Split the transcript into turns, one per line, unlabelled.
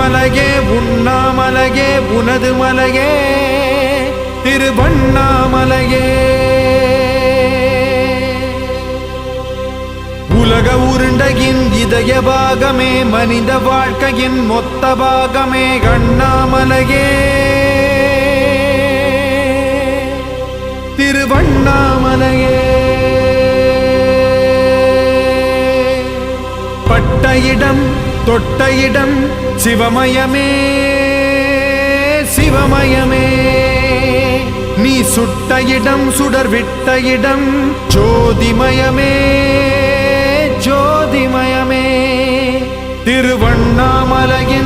உண்ணாமலையே உண்ணாமலையே உனது மலையே திருவண்ணாமலையே. உலக உருண்டையின் இதய பாகமே மனித வாழ்க்கையின் மொத்த பாகமே அண்ணாமலையே திருவண்ணாமலையே. பட்ட இடம் தொட்ட இடம் சிவமயமே சிவமயமே. நீ சுட்ட இடம் சுடர் விட்ட இடம் ஜோதிமயமே ஜோதிமயமே. திருவண்ணாமலையின்